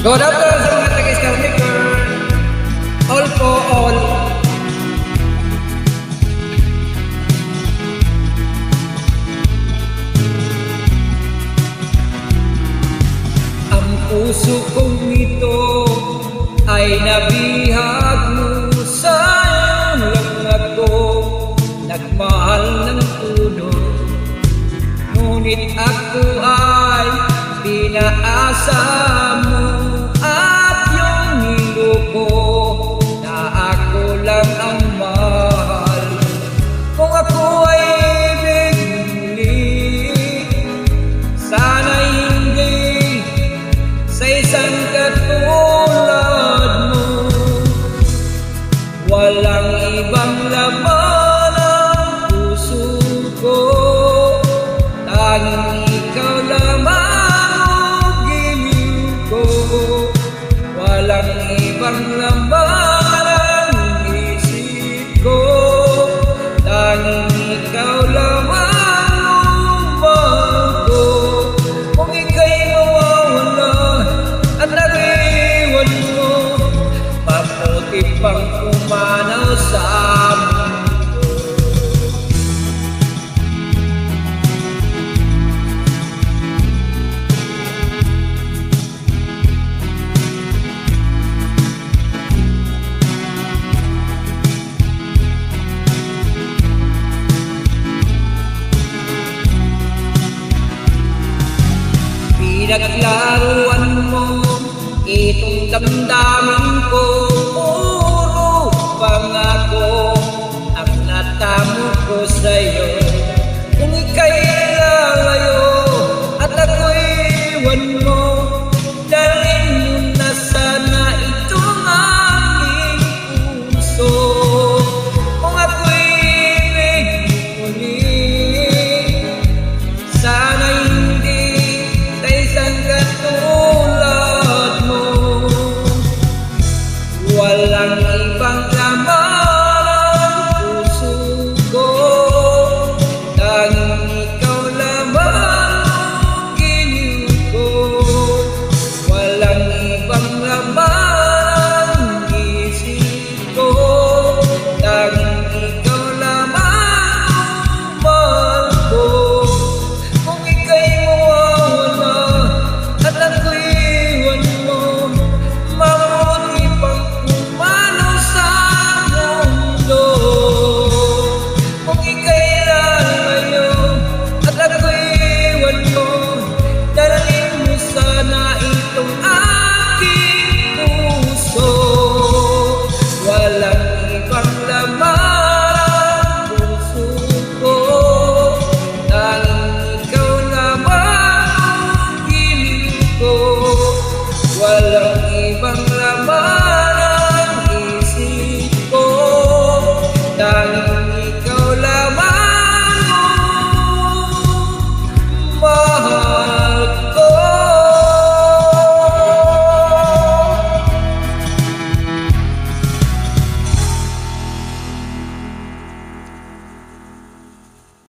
Good afternoon sa mga taga-Star Maker. All po all. Ang puso kong ito ay nabihag mo. Sayang lang ako nagmahal ng puno. Ngunit ako ay pinaasa mo. At yung niloko na ako lang ang mahal. Kung ako ay ibig muli, sana hindi sa isang katulad mo. Walang ibang laman ang puso ko, tanging ikaw lamang. Walang ibang laman ang isip ko, tanging ikaw lamang ang mahal ko. Kung ika'y mawawala at nag-iwan mo, mabuti pang pumanaw sa mundo. Pinaglaruan mo itong damdamin ko, puro pangako ang natamo ko sa'yo. Kung ika'y lalayo at ako'y iwan mo, dalhin mo na sana itong aking puso. Kung ako'y ibig muli, sana hindi isang katulad mo. Walang ibang laman ang puso ko, tanging ikaw lamang ang giliw ko. Walang ibang laman ang isip ko, tanging ikaw lamang ang mahal ko. Kung ika'y mawawala at ako'y iwan mo, mabuti pang pumanaw sa mundo. Kung ika'y lalayo at ako'y iwan mo, dalhin mo sana itong aking puso. Walang ibang laman ang puso ko, tanging ikaw lamang ang giliw ko. Walang ibang laman